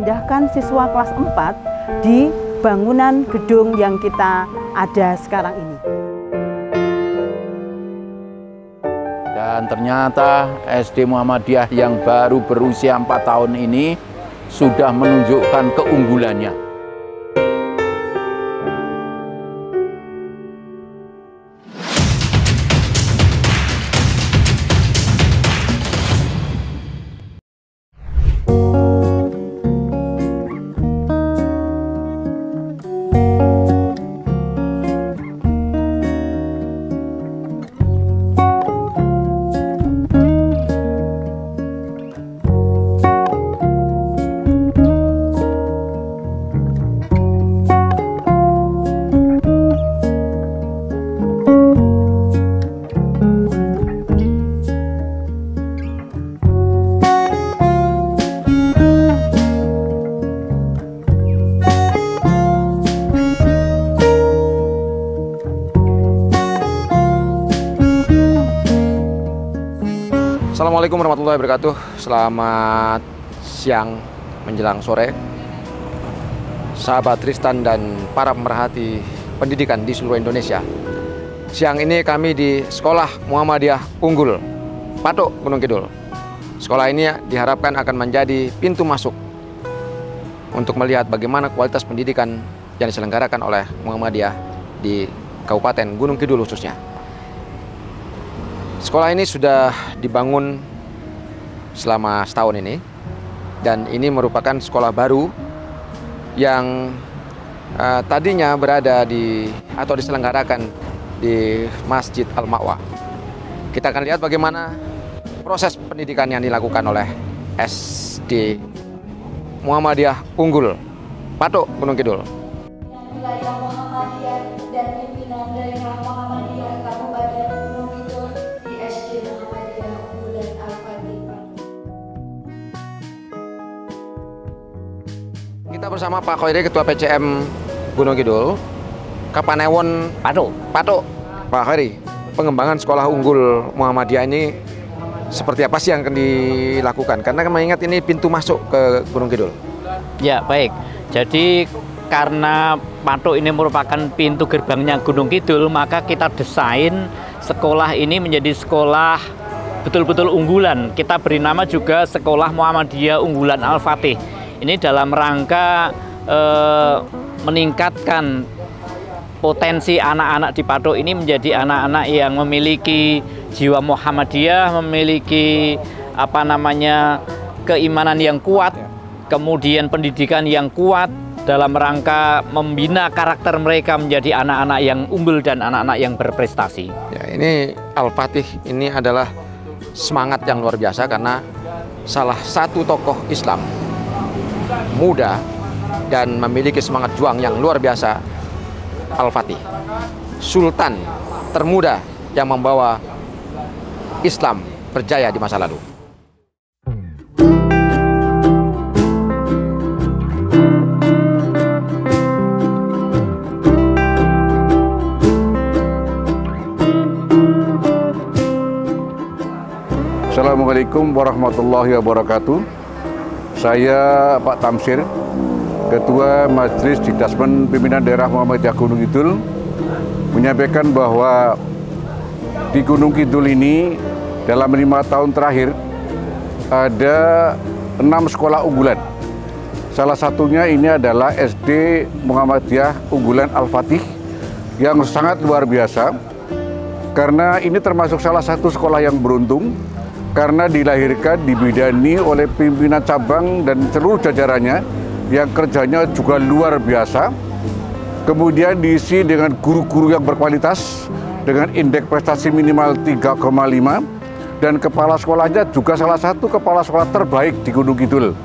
memindahkan siswa kelas 4 di bangunan gedung yang kita ada sekarang ini. Dan ternyata SD Muhammadiyah yang baru berusia 4 tahun ini sudah menunjukkan keunggulannya. Assalamualaikum warahmatullahi wabarakatuh. Selamat siang menjelang sore, sahabat Tristan dan para pemerhati pendidikan di seluruh Indonesia. Siang ini kami di Sekolah Muhammadiyah Unggul Patok, Gunung Kidul. Sekolah ini diharapkan akan menjadi pintu masuk untuk melihat bagaimana kualitas pendidikan yang diselenggarakan oleh Muhammadiyah di Kabupaten Gunung Kidul khususnya. Sekolah ini sudah dibangun selama setahun ini, dan ini merupakan sekolah baru yang tadinya berada atau diselenggarakan di Masjid Al-Ma'wa. Kita akan lihat bagaimana proses pendidikan yang dilakukan oleh SD Muhammadiyah Unggul Patok, Gunung Kidul. Wilayah Muhammadiyah dan pimpinan daerah Muhammadiyah Kabupaten Gunung Kidul di SD Muhammadiyah Unggulan Al-Fatih. Kita bersama Pak Khoiri, Ketua PCM Gunung Kidul, Kapanewon Patok. Pak Khoiri, pengembangan sekolah unggul Muhammadiyah ini seperti apa sih yang akan dilakukan? Karena kami ingat ini pintu masuk ke Gunung Kidul. Ya, baik. Jadi karena Patok ini merupakan pintu gerbangnya Gunung Kidul, maka kita desain sekolah ini menjadi sekolah betul-betul unggulan. Kita beri nama juga Sekolah Muhammadiyah Unggulan Al-Fatih. Ini dalam rangka meningkatkan potensi anak-anak di Patok ini menjadi anak-anak yang memiliki jiwa Muhammadiyah, memiliki keimanan yang kuat, kemudian pendidikan yang kuat dalam rangka membina karakter mereka menjadi anak-anak yang unggul dan anak-anak yang berprestasi. Ya, ini Al-Fatih ini adalah semangat yang luar biasa karena salah satu tokoh Islam muda dan memiliki semangat juang yang luar biasa, Al-Fatih, Sultan termuda yang membawa Islam berjaya di masa lalu. Assalamualaikum warahmatullahi wabarakatuh. Saya Pak Tamsir, Ketua Majelis Dikdasmen Pimpinan Daerah Muhammadiyah Gunung Kidul, menyampaikan bahwa di Gunung Kidul ini dalam 5 tahun terakhir ada 6 sekolah unggulan. Salah satunya ini adalah SD Muhammadiyah Unggulan Al-Fatih yang sangat luar biasa, karena ini termasuk salah satu sekolah yang beruntung karena dilahirkan, dibidani oleh pimpinan cabang dan seluruh jajarannya yang kerjanya juga luar biasa. Kemudian diisi dengan guru-guru yang berkualitas dengan indeks prestasi minimal 3,5, dan kepala sekolahnya juga salah satu kepala sekolah terbaik di Gunung Kidul.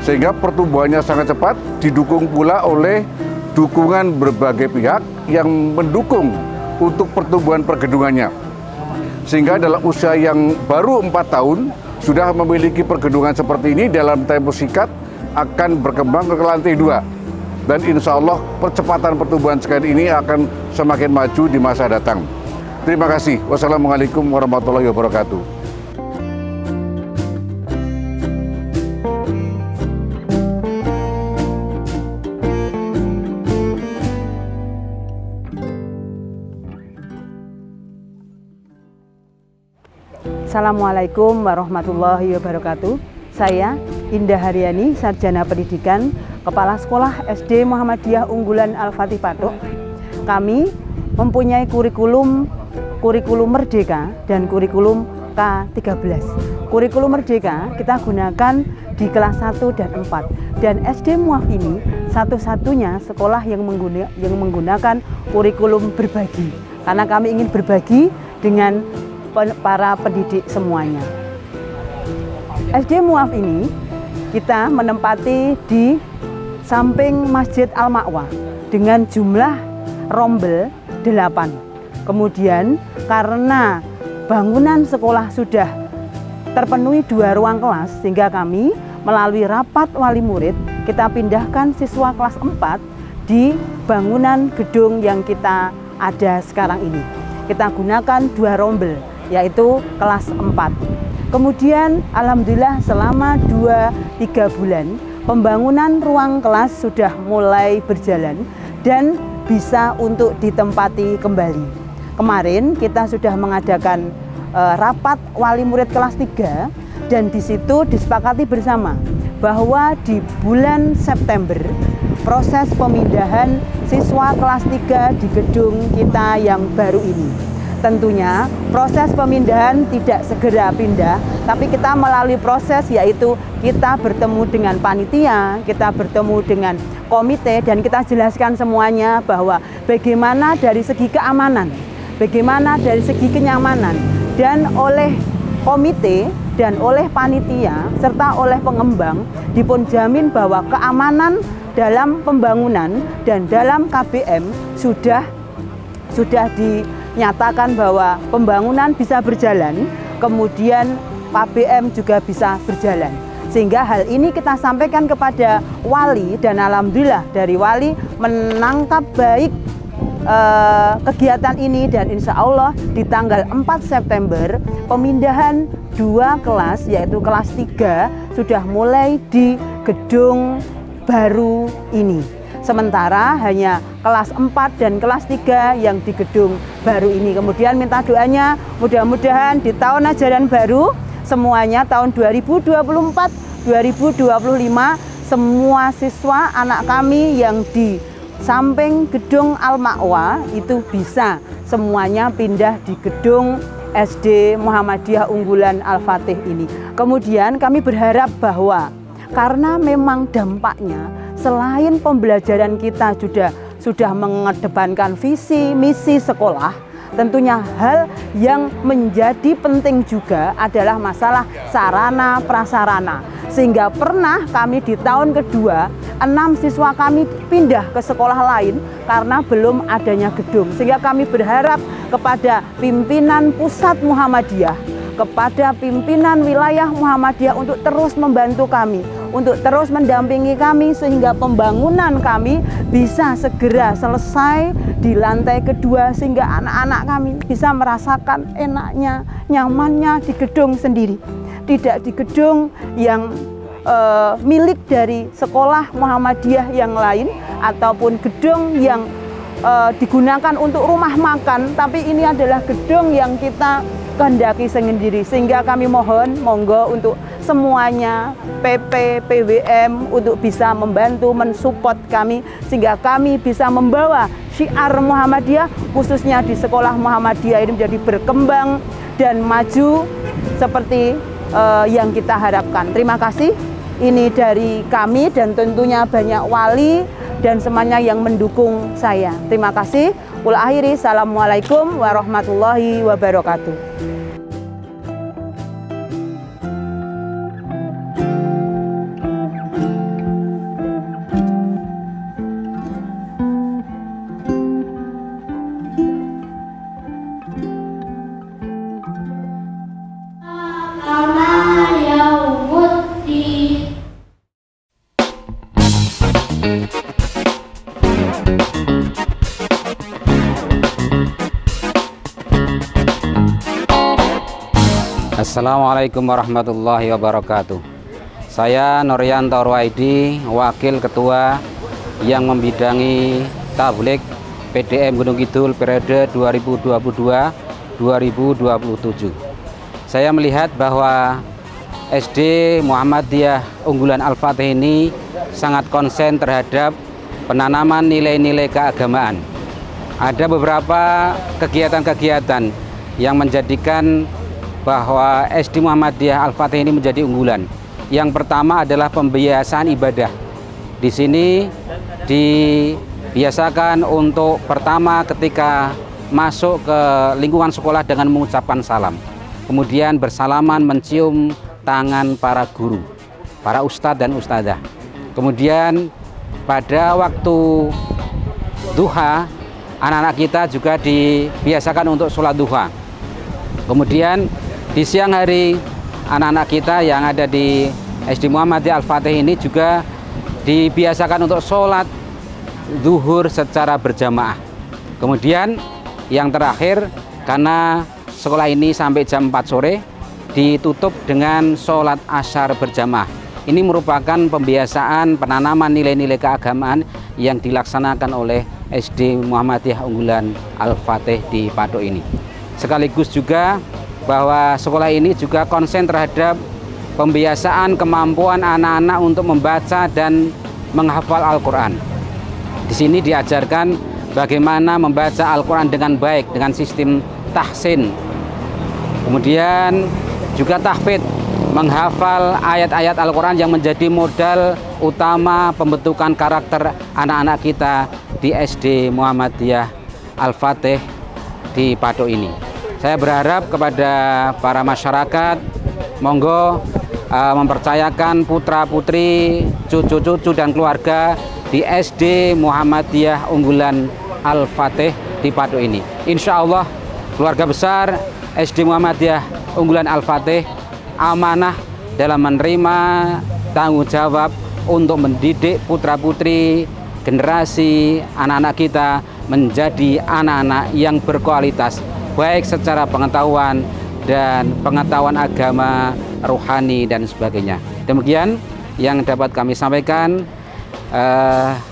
Sehingga pertumbuhannya sangat cepat, didukung pula oleh dukungan berbagai pihak yang mendukung untuk pertumbuhan pergedungannya. Sehingga dalam usia yang baru 4 tahun sudah memiliki pergedungan seperti ini, dalam tempo singkat akan berkembang ke lantai 2. Dan insya Allah percepatan pertumbuhan sekali ini akan semakin maju di masa datang. Terima kasih. Wassalamualaikum warahmatullahi wabarakatuh. Assalamualaikum warahmatullahi wabarakatuh. Saya Indah Haryani, Sarjana Pendidikan, Kepala Sekolah SD Muhammadiyah Unggulan Al-Fatih Patok. Kami mempunyai kurikulum Merdeka dan kurikulum K13. Kurikulum Merdeka kita gunakan di kelas 1 dan 4. Dan SD Muaf ini satu-satunya sekolah yang menggunakan kurikulum berbagi. Karena kami ingin berbagi dengan para pendidik semuanya. SD Muaf ini kita menempati di samping Masjid Al-Ma'wa dengan jumlah rombel 8. Kemudian karena bangunan sekolah sudah terpenuhi 2 ruang kelas, sehingga kami melalui rapat wali murid kita pindahkan siswa kelas 4 di bangunan gedung yang kita ada sekarang ini. Kita gunakan 2 rombel, yaitu kelas 4. Kemudian alhamdulillah selama 2-3 bulan pembangunan ruang kelas sudah mulai berjalan dan bisa untuk ditempati kembali. Kemarin kita sudah mengadakan rapat wali murid kelas 3 dan di situ disepakati bersama bahwa di bulan September proses pemindahan siswa kelas 3 di gedung kita yang baru ini. Tentunya proses pemindahan tidak segera pindah, tapi kita melalui proses, yaitu kita bertemu dengan panitia, kita bertemu dengan komite, dan kita jelaskan semuanya bahwa bagaimana dari segi keamanan, bagaimana dari segi kenyamanan, dan oleh komite dan oleh panitia serta oleh pengembang dipunjamin bahwa keamanan dalam pembangunan dan dalam KBM sudah dinyatakan bahwa pembangunan bisa berjalan, kemudian KBM juga bisa berjalan. Sehingga hal ini kita sampaikan kepada wali dan alhamdulillah dari wali menangkap baik kegiatan ini, dan insya Allah di tanggal 4 September pemindahan 2 kelas, yaitu kelas 3 sudah mulai di gedung baru ini. Sementara hanya kelas 4 dan kelas 3 yang di gedung baru ini. Kemudian minta doanya mudah-mudahan di tahun ajaran baru semuanya tahun 2024-2025 semua siswa anak kami yang di samping gedung Al-Ma'wa itu bisa semuanya pindah di gedung SD Muhammadiyah Unggulan Al-Fatih ini. Kemudian kami berharap bahwa karena memang dampaknya selain pembelajaran kita sudah mengedepankan visi misi sekolah, tentunya hal yang menjadi penting juga adalah masalah sarana prasarana. Sehingga pernah kami di tahun kedua 6 siswa kami pindah ke sekolah lain karena belum adanya gedung. Sehingga kami berharap kepada pimpinan pusat Muhammadiyah, kepada pimpinan wilayah Muhammadiyah untuk terus membantu kami, untuk terus mendampingi kami sehingga pembangunan kami bisa segera selesai di lantai kedua, sehingga anak-anak kami bisa merasakan enaknya, nyamannya di gedung sendiri, tidak di gedung yang milik dari sekolah Muhammadiyah yang lain ataupun gedung yang digunakan untuk rumah makan, tapi ini adalah gedung yang kita kehendaki sendiri. Sehingga kami mohon monggo untuk semuanya PP, PWM untuk bisa membantu mensupport kami sehingga kami bisa membawa syiar Muhammadiyah khususnya di sekolah Muhammadiyah ini menjadi berkembang dan maju seperti yang kita harapkan. Terima kasih. Ini dari kami dan tentunya banyak wali dan semuanya yang mendukung saya. Terima kasih. Ul akhiri, assalamualaikum warahmatullahi wabarakatuh. Assalamualaikum warahmatullahi wabarakatuh. Saya Nuryanto Ruwaidi, Wakil Ketua yang membidangi tablik PDM Gunung Kidul periode 2022-2027. saya melihat bahwa SD Muhammadiyah Unggulan Al-Fatih ini sangat konsen terhadap penanaman nilai-nilai keagamaan. Ada beberapa kegiatan-kegiatan yang menjadikan bahwa SD Muhammadiyah Al-Fatih ini menjadi unggulan. Yang pertama adalah pembiasaan ibadah. Di sini dibiasakan untuk pertama ketika masuk ke lingkungan sekolah dengan mengucapkan salam. Kemudian bersalaman mencium tangan para guru, para ustadz dan ustadzah. Kemudian pada waktu duha, anak-anak kita juga dibiasakan untuk sholat duha. Kemudian di siang hari, anak-anak kita yang ada di SD Muhammadiyah Al-Fatih ini juga dibiasakan untuk sholat zuhur secara berjamaah. Kemudian yang terakhir, karena sekolah ini sampai jam 4 sore, ditutup dengan sholat asyar berjamaah. Ini merupakan pembiasaan penanaman nilai-nilai keagamaan yang dilaksanakan oleh SD Muhammadiyah Unggulan Al-Fatih di Patok ini. Sekaligus juga bahwa sekolah ini juga konsen terhadap pembiasaan kemampuan anak-anak untuk membaca dan menghafal Al-Quran. Di sini diajarkan bagaimana membaca Al-Quran dengan baik dengan sistem tahsin. Kemudian juga tahfidz, menghafal ayat-ayat Al-Quran yang menjadi modal utama pembentukan karakter anak-anak kita di SD Muhammadiyah Al-Fatih di Patok ini. Saya berharap kepada para masyarakat, monggo mempercayakan putra-putri, cucu-cucu dan keluarga di SD Muhammadiyah Unggulan Al-Fatih di Patok ini. Insya Allah keluarga besar SD Muhammadiyah Unggulan Al-Fatih amanah dalam menerima tanggung jawab untuk mendidik putra-putri generasi anak-anak kita menjadi anak-anak yang berkualitas, baik secara pengetahuan dan pengetahuan agama, rohani dan sebagainya. Demikian yang dapat kami sampaikan.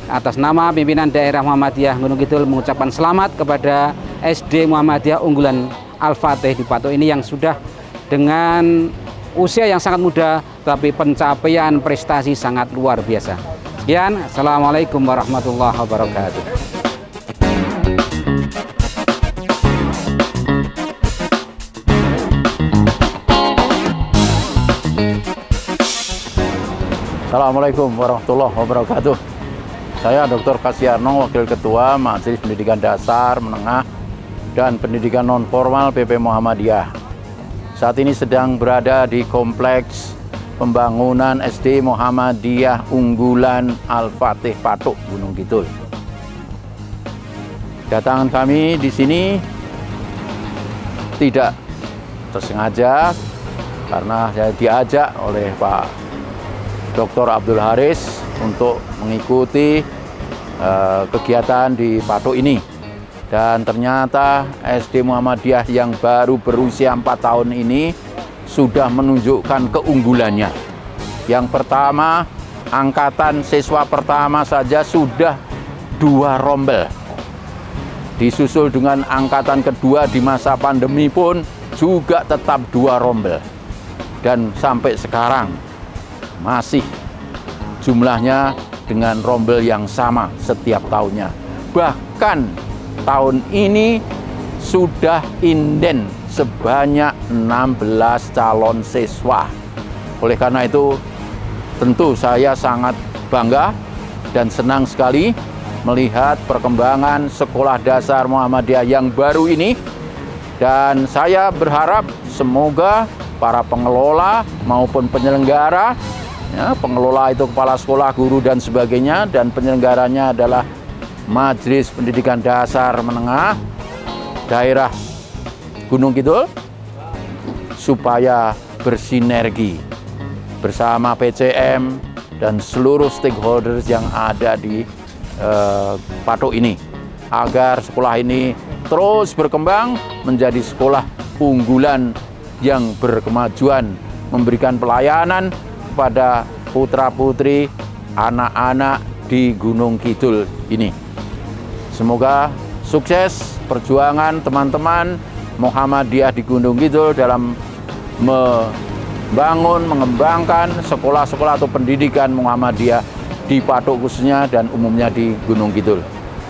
Atas nama pimpinan daerah Muhammadiyah Gunung Kidul mengucapkan selamat kepada SD Muhammadiyah Unggulan Al-Fatih di Patok ini yang sudah dengan usia yang sangat muda tapi pencapaian prestasi sangat luar biasa. Sekian, Assalamualaikum warahmatullahi wabarakatuh. Assalamualaikum warahmatullahi wabarakatuh. Saya Dr. Kasiyarno, Wakil Ketua Majelis Pendidikan Dasar, Menengah, dan Pendidikan Non-Formal PP Muhammadiyah. Saat ini sedang berada di Kompleks Pembangunan SD Muhammadiyah Unggulan Al-Fatih Patok, Gunung Kidul. Datangan kami di sini tidak tersengaja karena saya diajak oleh Pak Dr. Abdul Haris untuk mengikuti kegiatan di Patok ini. Dan ternyata SD Muhammadiyah yang baru berusia 4 tahun ini sudah menunjukkan keunggulannya. Yang pertama, angkatan siswa pertama saja sudah 2 rombel. Disusul dengan angkatan kedua di masa pandemi pun juga tetap 2 rombel. Dan sampai sekarang masih jumlahnya dengan rombel yang sama setiap tahunnya. Bahkan tahun ini sudah inden sebanyak 16 calon siswa. Oleh karena itu tentu saya sangat bangga dan senang sekali melihat perkembangan sekolah dasar Muhammadiyah yang baru ini. Dan saya berharap semoga para pengelola maupun penyelenggara, ya, pengelola itu kepala sekolah, guru dan sebagainya, dan penyelenggaranya adalah Majelis Pendidikan Dasar Menengah Daerah Gunung Kidul, supaya bersinergi bersama PCM dan seluruh stakeholders yang ada di Patok ini, agar sekolah ini terus berkembang menjadi sekolah unggulan yang berkemajuan, memberikan pelayanan kepada putra-putri anak-anak di Gunung Kidul ini. Semoga sukses perjuangan teman-teman Muhammadiyah di Gunung Kidul dalam membangun, mengembangkan sekolah-sekolah atau pendidikan Muhammadiyah di Patok khususnya dan umumnya di Gunung Kidul.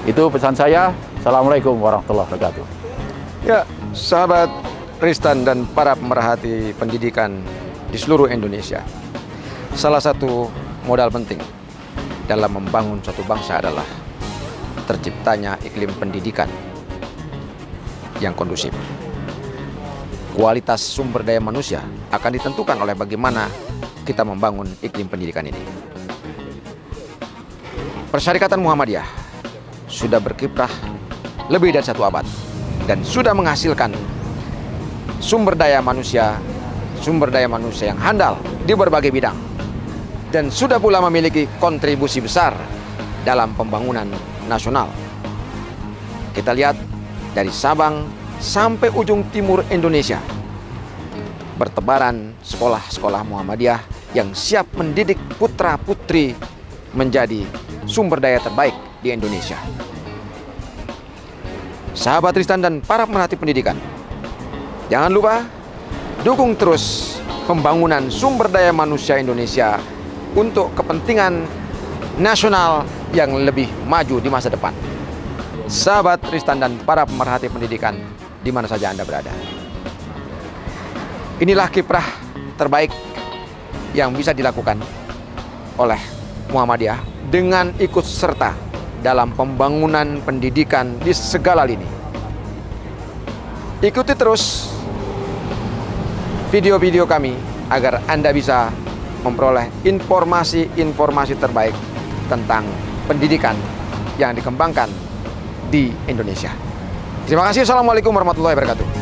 Itu pesan saya. Assalamualaikum warahmatullahi wabarakatuh. Ya, sahabat Ristan dan para pemerhati pendidikan di seluruh Indonesia, salah satu modal penting dalam membangun suatu bangsa adalah terciptanya iklim pendidikan yang kondusif. Kualitas sumber daya manusia akan ditentukan oleh bagaimana kita membangun iklim pendidikan ini. Persyarikatan Muhammadiyah sudah berkiprah lebih dari 1 abad dan sudah menghasilkan sumber daya manusia yang handal di berbagai bidang, dan sudah pula memiliki kontribusi besar dalam pembangunan nasional. Kita lihat dari Sabang sampai ujung timur Indonesia, bertebaran sekolah-sekolah Muhammadiyah yang siap mendidik putra-putri menjadi sumber daya terbaik di Indonesia. Sahabat Ristan dan para pemerhati pendidikan, jangan lupa dukung terus pembangunan sumber daya manusia Indonesia untuk kepentingan nasional yang lebih maju di masa depan. Sahabat Ristan dan para pemerhati pendidikan di mana saja Anda berada, inilah kiprah terbaik yang bisa dilakukan oleh Muhammadiyah dengan ikut serta dalam pembangunan pendidikan di segala lini. Ikuti terus video-video kami agar Anda bisa memperoleh informasi-informasi terbaik tentang pendidikan yang dikembangkan di Indonesia. Terima kasih. Assalamualaikum warahmatullahi wabarakatuh.